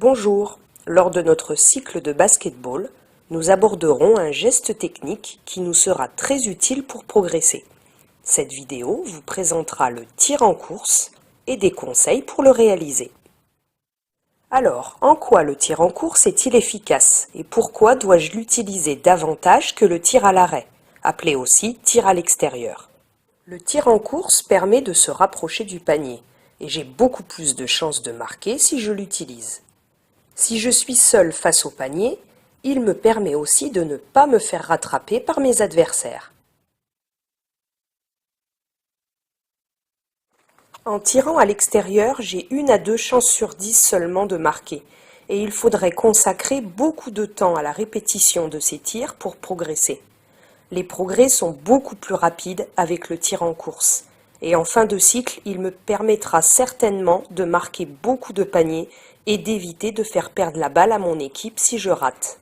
Bonjour, lors de notre cycle de basket-ball, nous aborderons un geste technique qui nous sera très utile pour progresser. Cette vidéo vous présentera le tir en course et des conseils pour le réaliser. Alors, en quoi le tir en course est-il efficace et pourquoi dois-je l'utiliser davantage que le tir à l'arrêt, appelé aussi tir à l'extérieur? Le tir en course permet de se rapprocher du panier et j'ai beaucoup plus de chances de marquer si je l'utilise. Si je suis seul face au panier, il me permet aussi de ne pas me faire rattraper par mes adversaires. En tirant à l'extérieur, j'ai 1 à 2 chances sur 10 seulement de marquer, et il faudrait consacrer beaucoup de temps à la répétition de ces tirs pour progresser. Les progrès sont beaucoup plus rapides avec le tir en course, et en fin de cycle, il me permettra certainement de marquer beaucoup de paniers et d'éviter de faire perdre la balle à mon équipe si je rate.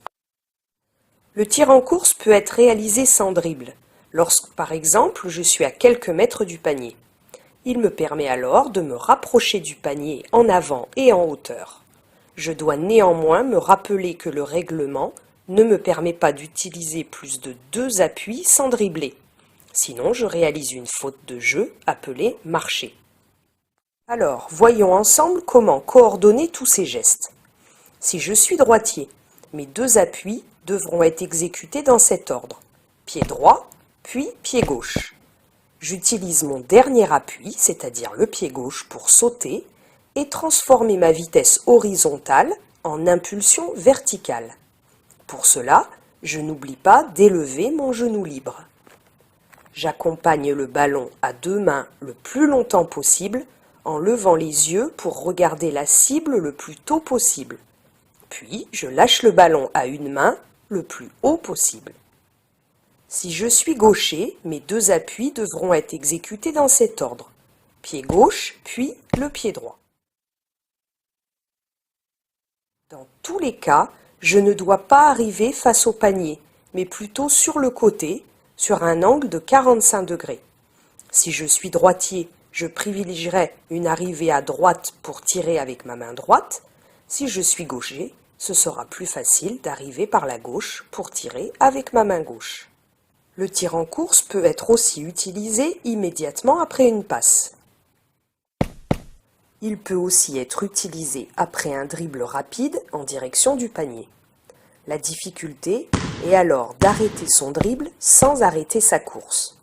Le tir en course peut être réalisé sans dribble, lorsque par exemple je suis à quelques mètres du panier. Il me permet alors de me rapprocher du panier en avant et en hauteur. Je dois néanmoins me rappeler que le règlement ne me permet pas d'utiliser plus de 2 appuis sans dribbler. Sinon, je réalise une faute de jeu appelée marcher. Alors, voyons ensemble comment coordonner tous ces gestes. Si je suis droitier, mes 2 appuis devront être exécutés dans cet ordre. Pied droit, puis pied gauche. J'utilise mon dernier appui, c'est-à-dire le pied gauche, pour sauter et transformer ma vitesse horizontale en impulsion verticale. Pour cela, je n'oublie pas d'élever mon genou libre. J'accompagne le ballon à 2 mains le plus longtemps possible en levant les yeux pour regarder la cible le plus tôt possible. Puis, je lâche le ballon à 1 main le plus haut possible. Si je suis gaucher, mes 2 appuis devront être exécutés dans cet ordre. Pied gauche, puis le pied droit. Dans tous les cas, je ne dois pas arriver face au panier, mais plutôt sur le côté, sur un angle de 45 degrés. Si je suis droitier, je privilégierai une arrivée à droite pour tirer avec ma main droite. Si je suis gaucher, ce sera plus facile d'arriver par la gauche pour tirer avec ma main gauche. Le tir en course peut être aussi utilisé immédiatement après une passe. Il peut aussi être utilisé après un dribble rapide en direction du panier. La difficulté est alors d'arrêter son dribble sans arrêter sa course,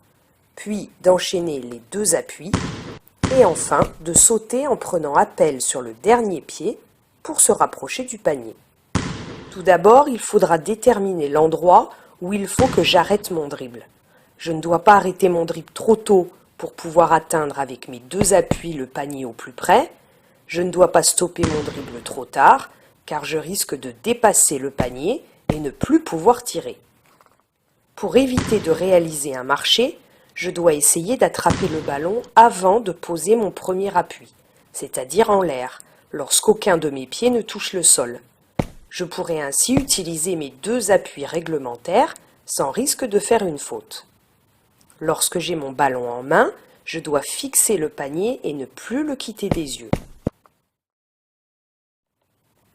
puis d'enchaîner les 2 appuis et enfin de sauter en prenant appel sur le dernier pied pour se rapprocher du panier. Tout d'abord, il faudra déterminer l'endroit où il faut que j'arrête mon dribble. Je ne dois pas arrêter mon dribble trop tôt pour pouvoir atteindre avec mes 2 appuis le panier au plus près. Je ne dois pas stopper mon dribble trop tard, car je risque de dépasser le panier et ne plus pouvoir tirer. Pour éviter de réaliser un marché, je dois essayer d'attraper le ballon avant de poser mon premier appui, c'est-à-dire en l'air, lorsqu'aucun de mes pieds ne touche le sol. Je pourrai ainsi utiliser mes 2 appuis réglementaires sans risque de faire une faute. Lorsque j'ai mon ballon en main, je dois fixer le panier et ne plus le quitter des yeux.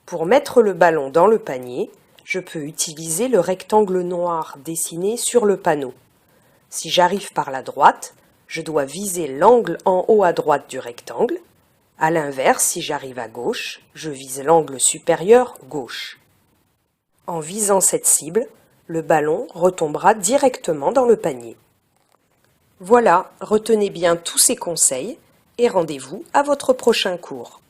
Pour mettre le ballon dans le panier, je peux utiliser le rectangle noir dessiné sur le panneau. Si j'arrive par la droite, je dois viser l'angle en haut à droite du rectangle. A l'inverse, si j'arrive à gauche, je vise l'angle supérieur gauche. En visant cette cible, le ballon retombera directement dans le panier. Voilà, retenez bien tous ces conseils et rendez-vous à votre prochain cours.